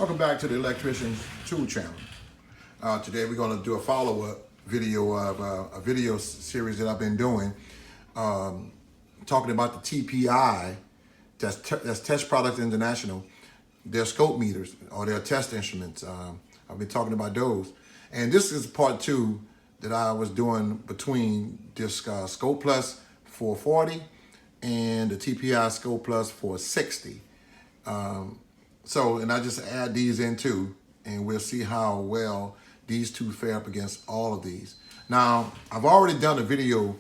Welcome back to the Electrician's Tool Channel. Today we're going to do a follow-up video of a video series that I've been doing, talking about the TPI, that's Test Products International, their scope meters or their test instruments. I've been talking about those. And this is part two that I was doing between this Scope Plus 440 and the TPI Scope Plus 460. And I just add these in too, and we'll see how well these two fare up against all of these. Now, I've already done a video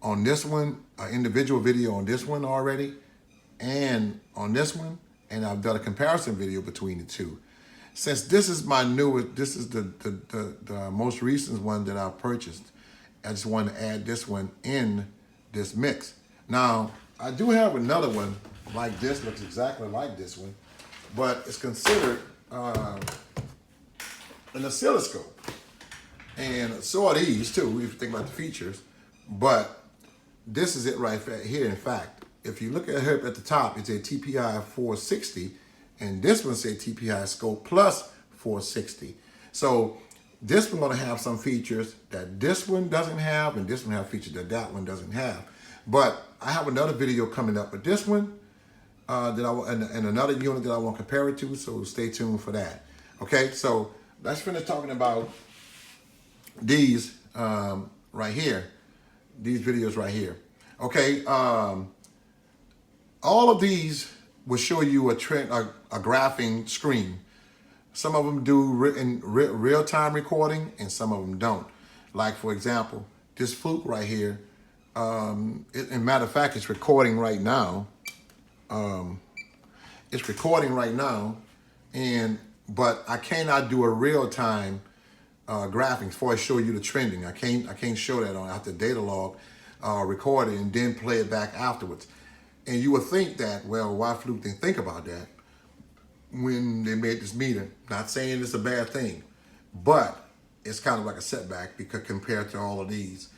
on this one, an individual video on this one already, and on this one, and I've done a comparison video between the two. Since this is my newest, this is the most recent one that I've purchased, I just wanted to add this one in this mix. Now, I do have another one like this, looks exactly like this one, but it's considered an oscilloscope. And so are these too, if you think about the features. But this is it right here. In fact, if you look at here at the top, it's a TPI 460, and this one says TPI Scope Plus 460. So this one gonna have some features that this one doesn't have, and this one have features that that one doesn't have. But I have another video coming up with this one, and another unit that I want to compare it to, so stay tuned for that. Okay, so let's finish talking about these right here, these videos right here. Okay, all of these will show you a graphing screen. Some of them do real-time recording, and some of them don't. Like, for example, this Fluke right here, in matter of fact, it's recording right now. It's recording right now, but I cannot do a real-time graphing before I show you the trending. I can't show that on after data log, record it and then play it back afterwards. And you would think that, well, why Fluke didn't think about that when they made this meter? Not saying it's a bad thing, but it's kind of like a setback because compared to all of these.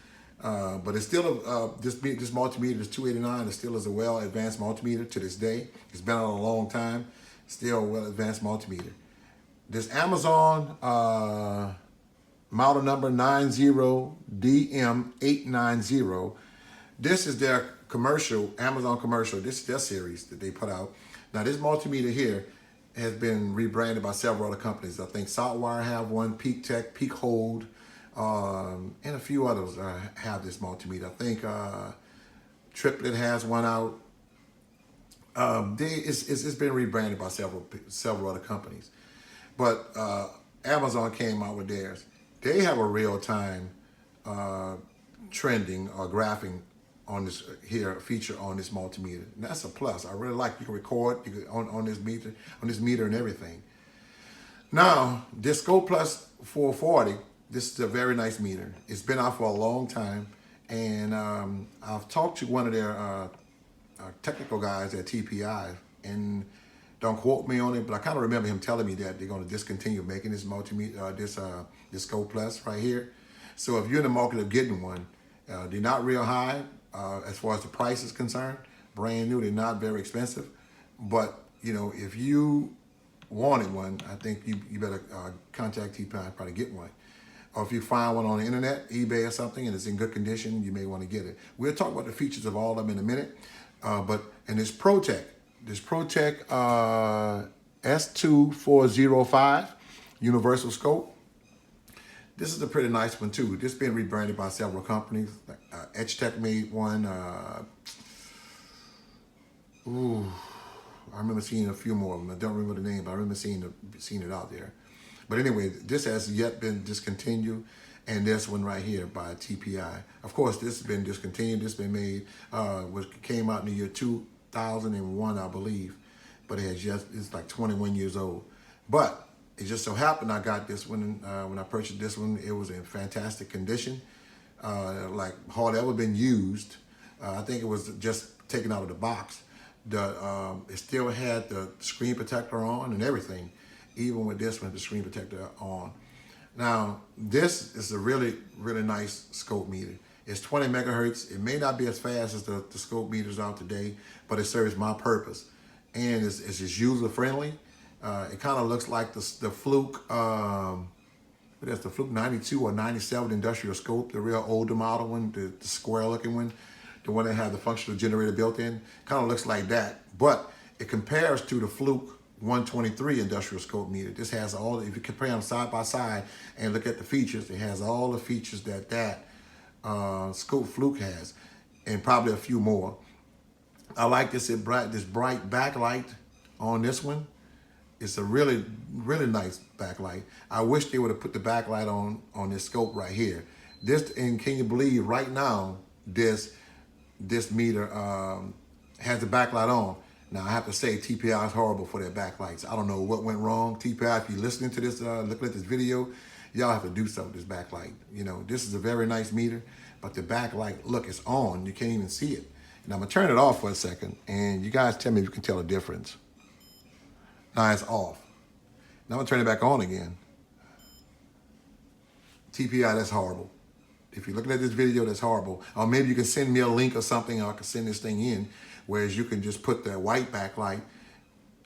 But it's still this multimeter is 289. It still is a well advanced multimeter to this day. It's been out a long time. Still a well advanced multimeter. This Amazon model number 90DM890. This is their commercial, Amazon commercial. This is their series that they put out. Now this multimeter here has been rebranded by several other companies. I think Saltwire have one, Peak Tech, Peak Hold, and a few others have this multimeter. I think Triplet has one out. It's been rebranded by several other companies. But Amazon came out with theirs. They have a real-time trending or graphing on this here feature on this multimeter. And that's a plus. I really like you can record on this meter and everything. Now, this Scope Plus 440, this is a very nice meter. It's been out for a long time, and I've talked to one of their technical guys at TPI, and don't quote me on it, but I kind of remember him telling me that they're going to discontinue making this multimeter, this Scope Plus right here. So if you're in the market of getting one, they're not real high as far as the price is concerned. Brand new, they're not very expensive. But you know, if you wanted one, I think you better contact TPI and probably get one. Or if you find one on the internet, eBay or something, and it's in good condition, you may want to get it. We'll talk about the features of all of them in a minute. And this ProTech S2405 Universal Scope. This is a pretty nice one too. This has been rebranded by several companies. EdgeTech made one. I remember seeing a few more of them. I don't remember the name, but I remember seeing it out there. But anyway, this has yet been discontinued, and this one right here by TPI. Of course, this has been discontinued. This has been made, came out in the year 2001, I believe, but it's like 21 years old. But it just so happened I got this one when I purchased this one. It was in fantastic condition, like hardly ever been used. I think it was just taken out of the box. It still had the screen protector on and everything. Even with this one, the screen protector on. Now, this is a really, really nice scope meter. It's 20 megahertz. It may not be as fast as the scope meters out today, but it serves my purpose. And it's just user friendly. It kind of looks like the Fluke, that's the Fluke 92 or 97 industrial scope, the real older model one, the square looking one, the one that had the functional generator built in. Kind of looks like that, but it compares to the Fluke 123 industrial scope meter. This has all, if you compare them side by side and look at the features, it has all the features that scope Fluke has, and probably a few more. I like this bright backlight on this one. It's a really, really nice backlight. I wish they would have put the backlight on this scope right here. This, and can you believe right now, this meter has the backlight on. Now I have to say TPI is horrible for their backlights. I don't know what went wrong. TPI, if you're listening to this, looking at this video, y'all have to do something with this backlight. You know, this is a very nice meter, but the backlight, look, it's on. You can't even see it. And I'm gonna turn it off for a second, and you guys tell me if you can tell the difference. Now it's off. Now I'm gonna turn it back on again. TPI, that's horrible. If you're looking at this video, that's horrible. Or maybe you can send me a link or something, or I can send this thing in, whereas you can just put the white backlight,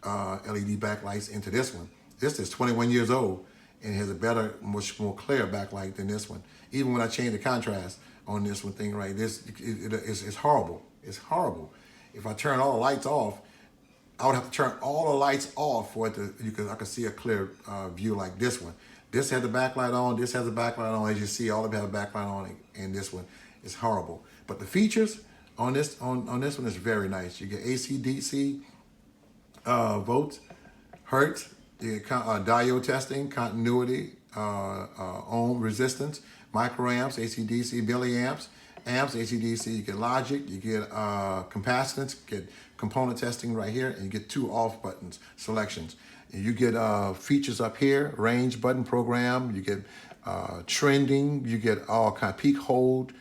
LED backlights into this one. This is 21 years old and has a better, much more clear backlight than this one. Even when I change the contrast on this one thing right, it's horrible. It's horrible. If I turn all the lights off, I would have to turn all the lights off for it to, I could see a clear view like this one. This has the backlight on, this has the backlight on. As you see, all of them have a backlight on, and this one is horrible. But the features on this one is very nice. You get AC, DC, volts, hertz, you get diode testing, continuity, ohm resistance, microamps, AC, DC, milliamps, amps, AC, DC. You get logic, you get capacitance, get component testing right here, and you get 2 off buttons selections. And you get features up here, range button program, you get trending, you get all kind of peak hold,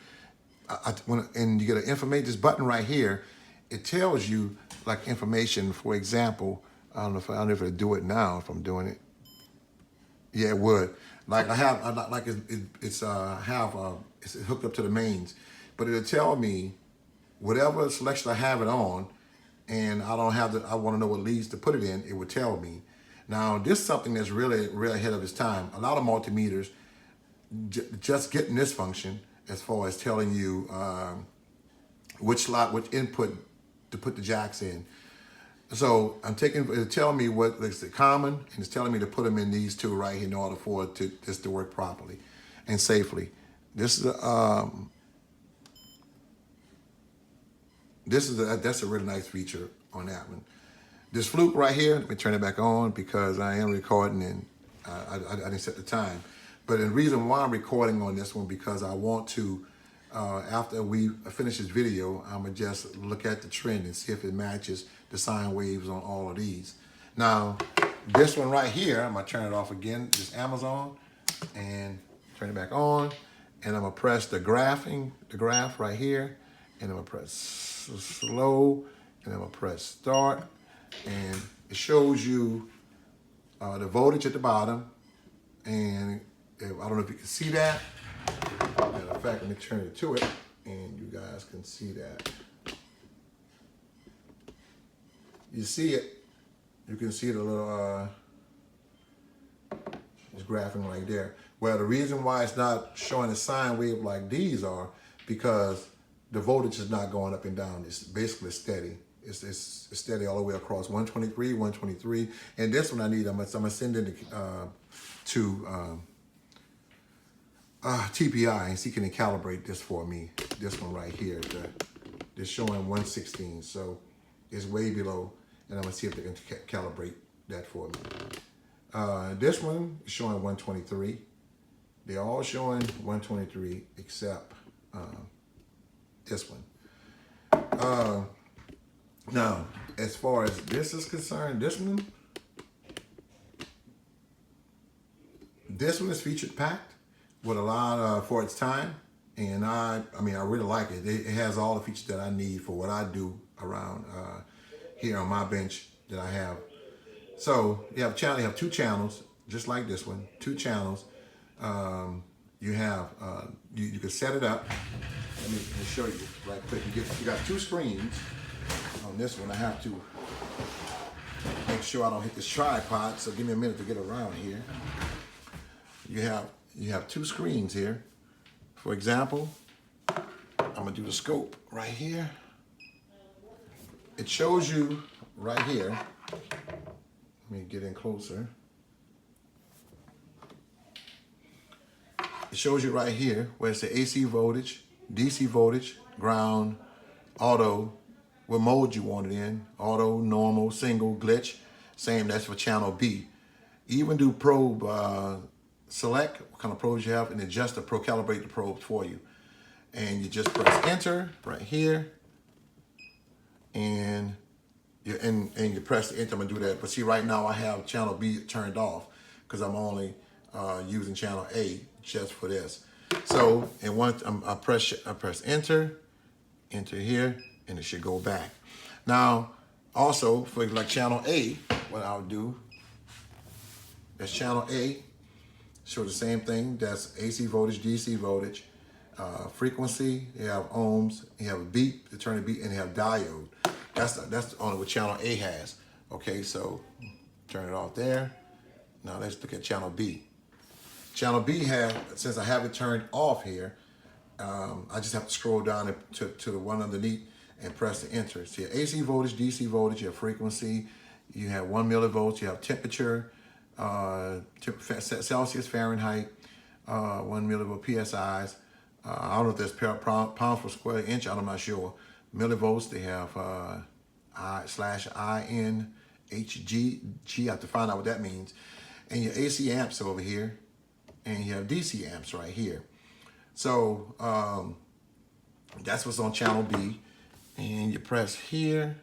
and you get an information, this button right here, it tells you like information. For example, I don't know if it'll do it now if I'm doing it. Yeah, it would. Like I have, it's hooked up to the mains, but it'll tell me whatever selection I have it on, and I don't have I want to know what leads to put it in, it would tell me. Now, this is something that's really, really ahead of its time. A lot of multimeters just getting this function as far as telling you which input to put the jacks in. So it's telling me what is common, and it's telling me to put them in these 2 right here in order for it to work properly and safely. That's a really nice feature on that one. This Fluke right here, let me turn it back on because I am recording and I didn't set the time. But the reason why I'm recording on this one, because I want to, after we finish this video, I'm gonna just look at the trend and see if it matches the sine waves on all of these. Now, this one right here, I'm gonna turn it off again, this Amazon, and turn it back on, and I'm gonna press the graph right here, and I'm gonna press slow, and I'm gonna press start, and it shows you the voltage at the bottom, and I don't know if you can see that. Matter of fact, let me turn it to it, and you guys can see that. You see it. You can see the little it's graphing right there. Well, the reason why it's not showing a sine wave like these are because the voltage is not going up and down. It's basically steady. It's steady all the way across 123, and this one I need. I'm gonna send it to TPI and see can they calibrate this for me. This one right here, they're showing 116, so it's way below, and I'm gonna see if they can calibrate that for me. This one is showing 123. They're all showing 123 except this one. Now, as far as this is concerned, this one is featured packed with a lot for its time, and I really like it. It has all the features that I need for what I do around here on my bench that I have. So you have 2 channels, just like this one, 2 channels. You have you can set it up. Let me show you right quick. You got 2 screens on this one. I have to Make sure I don't hit this tripod, so give me a minute to get around here. You have two screens here. For example, I'm gonna do the scope right here. It shows you right here. Let me get in closer. It shows you right here where it's the AC voltage, DC voltage, ground, auto, what mode you want it in, auto, normal, single, glitch. Same, that's for channel B. You even do probe select, what kind of probes you have, and adjust the calibrate the probe for you. And you just press enter right here, and you press the enter. I'm gonna do that. But see, right now I have channel B turned off because I'm only using channel A just for this. So, and once I press enter here, and it should go back. Now, also for like channel A, what I'll do, that's channel A, show the same thing. That's AC voltage, DC voltage, frequency. You have ohms. You have a beep to turn the beat, and you have diode. That's only what channel A has. Okay, so turn it off there. Now let's look at channel B. Channel B since I have it turned off here, I just have to scroll down to the one underneath and press the enter. So you have AC voltage, DC voltage, you have frequency, you have 1 millivolts, you have temperature, Celsius, Fahrenheit, 1 millivolt PSIs. I don't know if there's pounds per square inch, I'm not sure. Millivolts, they have I/INHG. I have to find out what that means. And your AC amps over here, and you have DC amps right here. So that's what's on channel B. And you press here,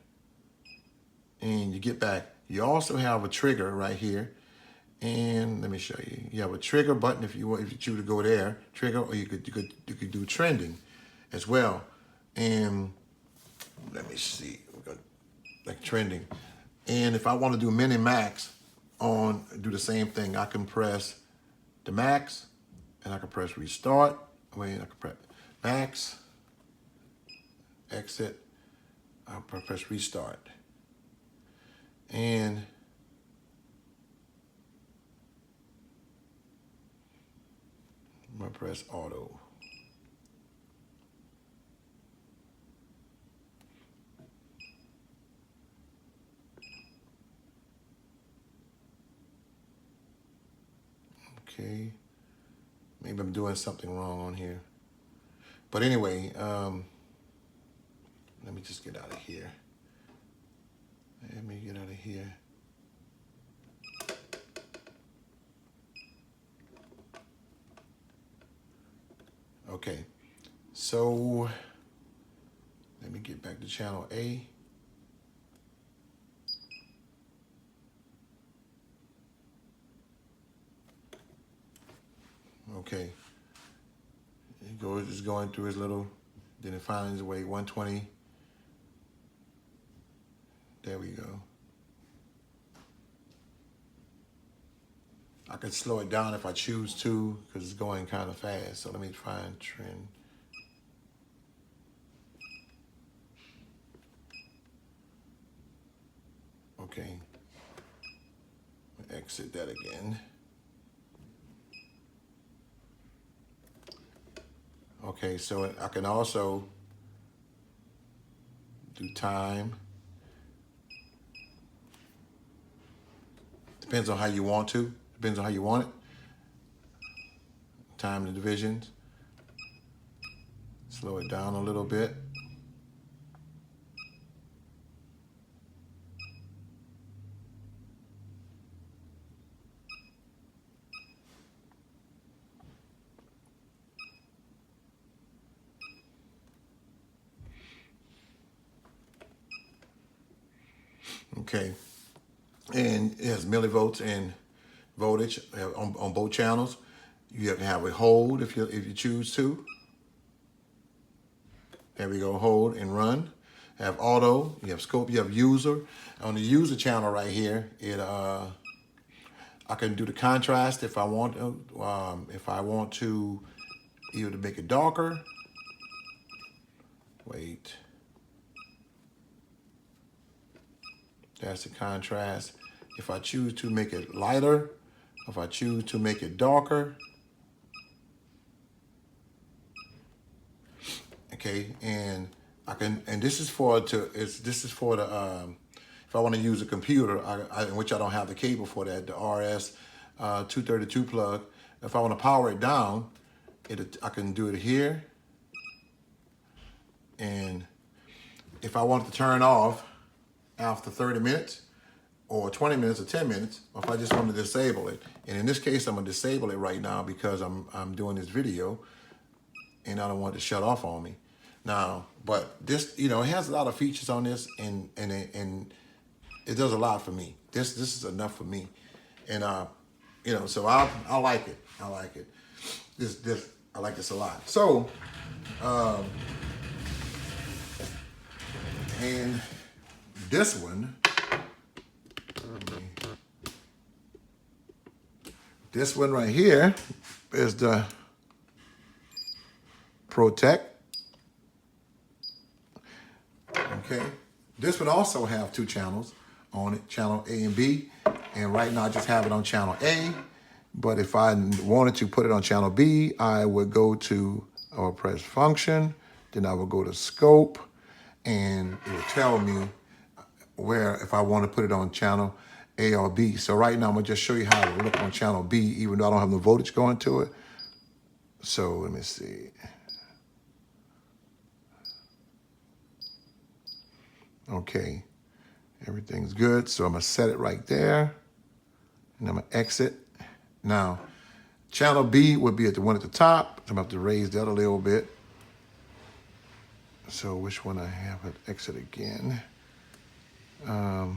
and you get back. You also have a trigger right here. And let me show you. You have a trigger button if you choose to go there, trigger, or you could do trending as well. And let me see, like trending. And if I want to do min and max do the same thing. I can press the max, and I can press restart. I can press max, exit. I'll press restart, and I'm gonna press auto. Okay, maybe I'm doing something wrong on here. But anyway, let me just get out of here. Let me get out of here. Okay, so let me get back to channel A. Okay, it's going through his little, then it finds its way 120. There we go. I could slow it down if I choose to, because it's going kind of fast. So let me find trend. Okay, exit that again. Okay, so I can also do time. Depends on how you want to. Depends on how you want it. Time the divisions. Slow it down a little bit. Okay, and it has millivolts and voltage on both channels. You have to have a hold if you choose to. There we go, hold and run. Have auto, you have scope, you have user. On the user channel right here, I can do the contrast if I want to either to make it darker. Wait. That's the contrast. If I choose to make it lighter, if I choose to make it darker, okay, and I can, and this is for this is for the if I want to use a computer, in which I don't have the cable for that, the RS 232 plug. If I want to power it down, I can do it here, and if I want it to turn off after 30 minutes or 20 minutes or 10 minutes, or if I just want to disable it. And in this case, I'm gonna disable it right now because I'm doing this video and I don't want it to shut off on me. Now, but this, it has a lot of features on this, and it does a lot for me. This is enough for me. And so I like it. I like it. I like this a lot. So and this one, right here is the Protect. Okay. This one also have 2 channels on it, channel A and B. And right now I just have it on channel A. But if I wanted to put it on channel B, I would go to or press function. Then I would go to scope, and it would tell me where, if I want to put it on channel A or B. So right now I'm gonna just show you how it would look on channel B, even though I don't have the voltage going to it. So let me see. Okay, everything's good. So I'm gonna set it right there, and I'm gonna exit. Now, channel B would be at the one at the top. So I'm gonna have to raise that a little bit. So which one I have it exit again? I'll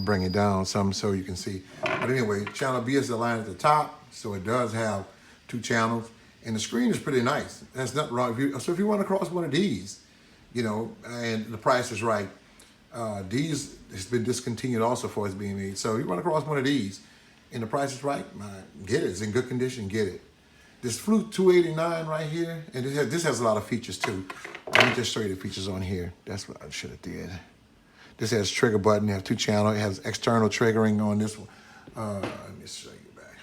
bring it down some so you can see. But anyway, channel B is the line at the top, so it does have 2 channels, and the screen is pretty nice. There's nothing wrong. So if you want to cross one of these, and the price is right, these has been discontinued also for it's being made. So if you want to cross one of these, and the price is right, get it. It's in good condition. Get it. This Fluke 289 right here, and this has a lot of features too. Let me just show you the features on here. That's what I should have did. This has trigger button. It has 2 channels. It has external triggering on this one. Let me show you back.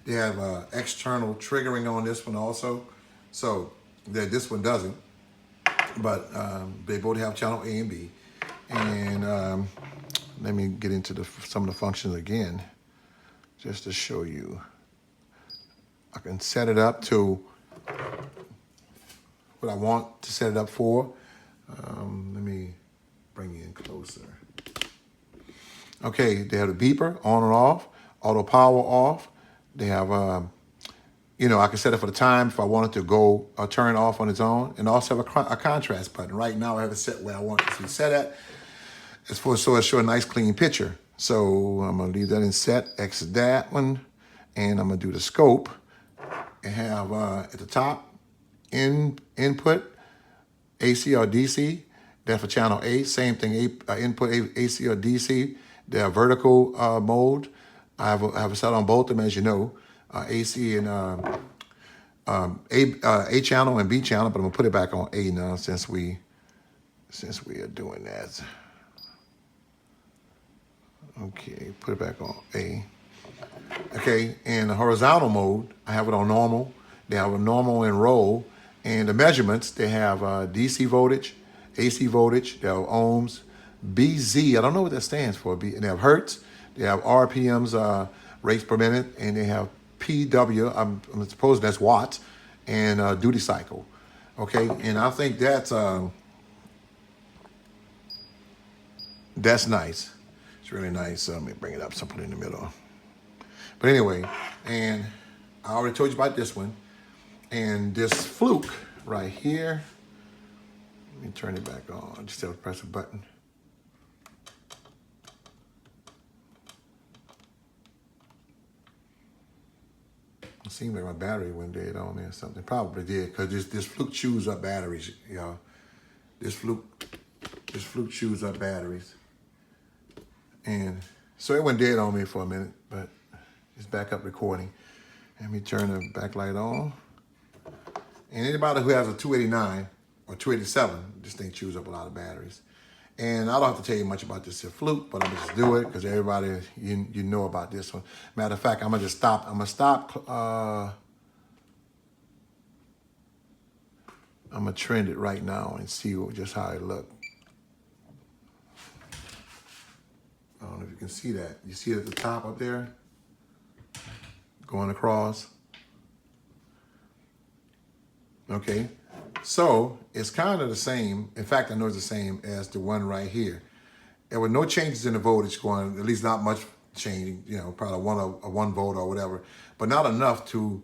They have external triggering on this one also. So this one doesn't. But they both have channel A and B. And let me get into some of the functions again, just to show you. I can set it up to what I want to set it up for. Let me bring you in closer. Okay, they have the beeper on and off, auto power off. They have, I can set it for the time if I want it to go or turn off on its own, and also have a contrast button. Right now I have it set where I want it to be set at. It's so it show a nice clean picture. So I'm gonna leave that in set, exit that one, and I'm gonna do the scope. And have at the top input AC or DC. That's for channel A. Same thing, input AC or DC. They have vertical mode. I have it set on both of them, as you know, AC and A channel and B channel. But I'm gonna put it back on A now since we are doing that. Okay, put it back on A. Okay, in the horizontal mode, I have it on normal. They have a normal and roll. And the measurements, they have DC voltage, AC voltage, they have ohms, BZ, I don't know what that stands for. And they have hertz, they have RPMs, rates per minute, and they have PW, I'm supposing that's watts, and duty cycle. Okay, and I think that's nice. It's really nice. Let me bring it up, so I put it in the middle. But anyway, and I already told you about this one. And this Fluke right here, let me turn it back on. Just have to press a button. It seemed like my battery went dead on there or something. Probably did, because this Fluke chews up batteries, y'all. This Fluke chews up batteries. And so it went dead on me for a minute, but it's back up recording. Let me turn the backlight on. And anybody who has a 289, or 287. This thing chews up a lot of batteries. And I don't have to tell you much about this fluke, but I'm gonna just do it because everybody, you know about this one. Matter of fact, I'm gonna just stop. I'm gonna stop. I'm gonna trend it right now and see just how it look. I don't know if you can see that. You see it at the top up there, going across. Okay, so it's kind of the same. In fact, I know it's the same as the one right here. There were no changes in the voltage going, at least not much changing, you know, probably a 1 volt or whatever, but not enough to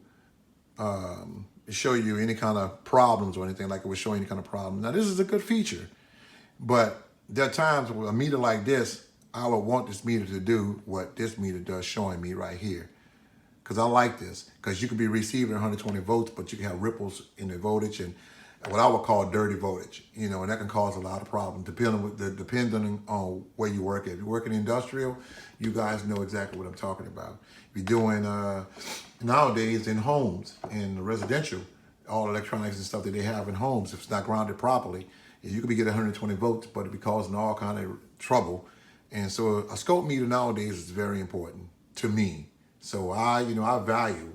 show you any kind of problems or anything like it would show any kind of problem. Now, this is a good feature, but there are times with a meter like this, I would want this meter to do what this meter does showing me right here. Because I like this, because you could be receiving 120 volts, but you can have ripples in the voltage and what I would call dirty voltage, you know, and that can cause a lot of problems depending on where you work at. If you work in industrial, you guys know exactly what I'm talking about. If you're doing, nowadays in homes, in residential, all electronics and stuff that they have in homes, if it's not grounded properly, you could be getting 120 volts, but it be causing all kind of trouble. And so a scope meter nowadays is very important to me. So I value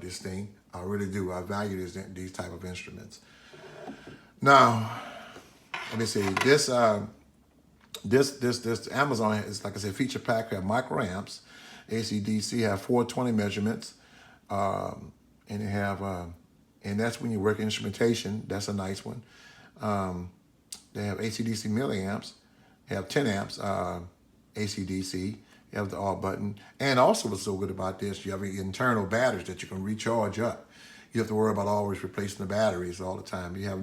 this thing. I really do. I value these type of instruments. Now, let me see. This Amazon is, like I said, feature pack. Have microamps, AC/DC. Have 420 measurements, and they have and that's when you work instrumentation. That's a nice one. They have AC/DC milliamps. They have 10 amps AC/DC. You have the all button. And also what's so good about this, you have internal batteries that you can recharge up. You have to worry about always replacing the batteries all the time. You have a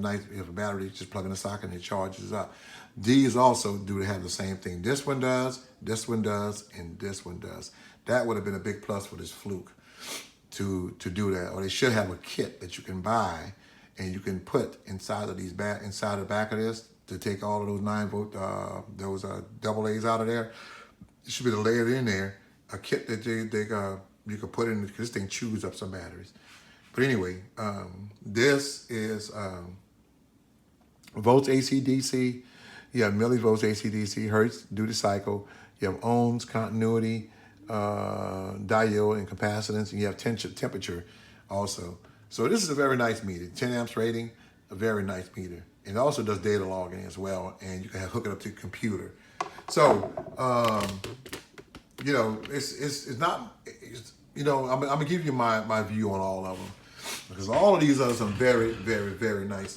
battery, just plug in the socket and it charges up. These also do have the same thing. This one does, and this one does. That would have been a big plus for this fluke to do that. Or they should have a kit that you can buy and you can put inside of inside the back of this to take all of those 9 volt, those double A's out of there. It should be layered in there, a kit that you could put in, because this thing chews up some batteries. But anyway, this is volts AC/DC. You have millivolts AC/DC, hertz, duty cycle. You have ohms, continuity, diode, and capacitance. And you have temperature also. So this is a very nice meter. 10 amps rating, a very nice meter. And it also does data logging as well, and you can hook it up to your computer. So, you know, it's not, you know, I'm gonna give you my view on all of them, because all of these are some very, very, very nice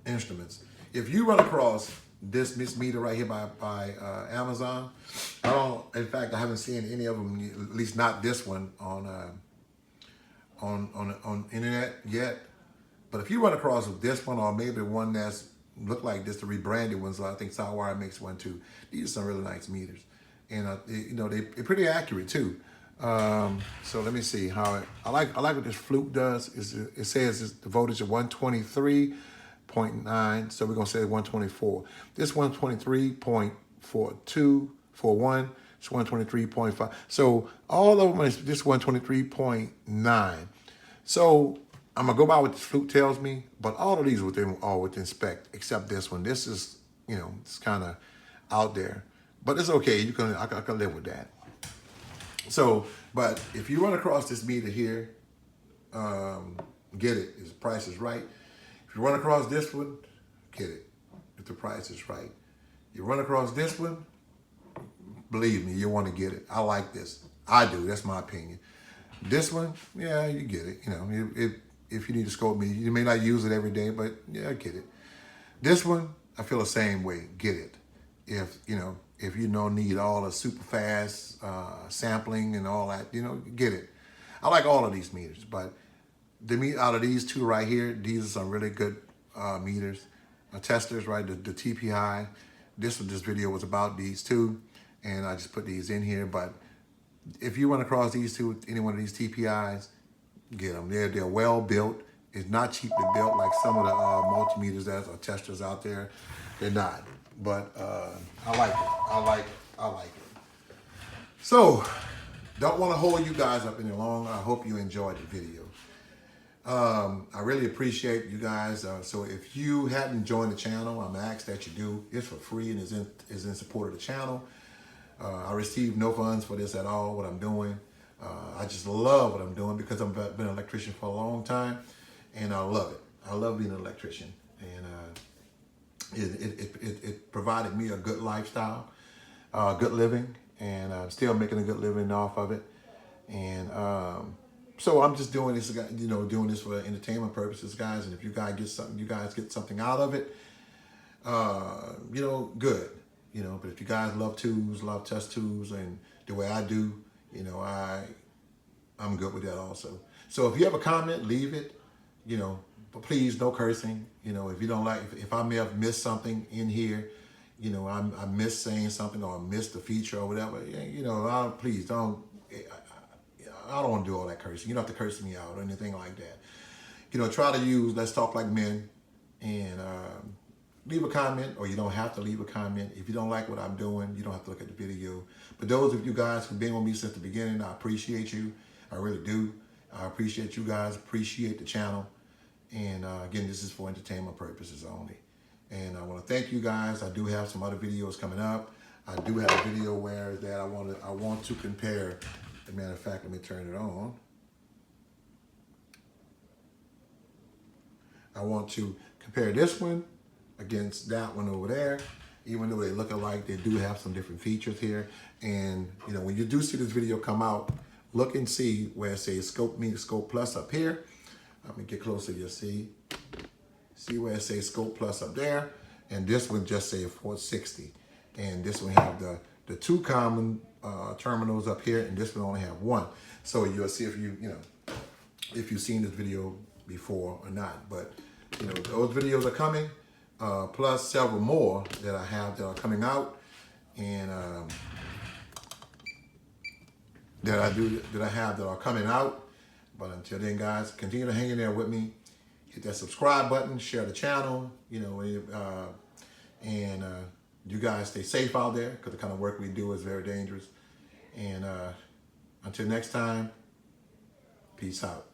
instruments. If you run across this meter right here by Amazon, in fact, I haven't seen any of them, at least not this one on internet yet. But if you run across this one, or maybe one that's look like this, the rebranded ones, I think Southwire makes one too. These are some really nice meters, and you know, they're pretty accurate too. So let me see how I like what this fluke does. It says it's the voltage of 123.9, so we're gonna say 124. This 123.4241. It's 123.5. So all of them is this 123.9. So I'm gonna go by what the fluke tells me, but all of these are within spec, except this one. This is, you know, it's kind of out there, but it's okay. I can live with that. So, but if you run across this meter here, get it. If the price is right. If you run across this one, get it. If the price is right. You run across this one, believe me, you want to get it. I like this. I do. That's my opinion. This one, yeah, you get it. You know, if you need to scope meter, you may not use it every day, but yeah, I get it. This one, I feel the same way. Get it. If you don't need all the super fast sampling and all that, you know, get it. I like all of these meters, but out of these two right here, these are some really good meters, testers, right? The TPI. This video was about these two, and I just put these in here. But if you run across these two, any one of these TPIs, get them. They're well built. It's not cheaply built like some of the multimeters or testers out there. They're not. But I like it. I like it. So, don't want to hold you guys up any longer. I hope you enjoyed the video. I really appreciate you guys. So if you haven't joined the channel, I'm asked that you do. It's for free and is in support of the channel. I receive no funds for this at all, what I'm doing. I just love what I'm doing because I've been an electrician for a long time, and I love it. I love being an electrician, and it provided me a good lifestyle, good living, and I'm still making a good living off of it. And so I'm just doing this, doing this for entertainment purposes, guys. And if you guys get something out of it, good. But if you guys love tools, love test tools, and the way I do, I'm good with that also. So if you have a comment, leave it. But please, no cursing. If you don't like, if I may have missed something in here, I missed saying something or I missed the feature or whatever. Please don't. I don't want to do all that cursing. You don't have to curse me out or anything like that. Try to use "Let's Talk Like Men" and leave a comment, or you don't have to leave a comment. If you don't like what I'm doing, you don't have to look at the video. But those of you guys who've been with me since the beginning, I appreciate you. I really do. I appreciate you guys, appreciate the channel. And again, this is for entertainment purposes only. And I want to thank you guys. I do have some other videos coming up. I do have a video where that I want to compare. As a matter of fact, let me turn it on. I want to compare this one against that one over there. Even though they look alike, they do have some different features here. And when you do see this video come out, look and see where it says Scope Me, Scope Plus up here. Let me get closer, you'll see. See where it says Scope Plus up there. And this one just say 460. And this one have the two common terminals up here, and this one only have one. So you'll see if if you've seen this video before or not. But those videos are coming, plus several more that I have that are coming out, and that I have that are coming out. But until then, guys, continue to hang in there with me. Hit that subscribe button, share the channel, and you guys stay safe out there, because the kind of work we do is very dangerous. And until next time, peace out.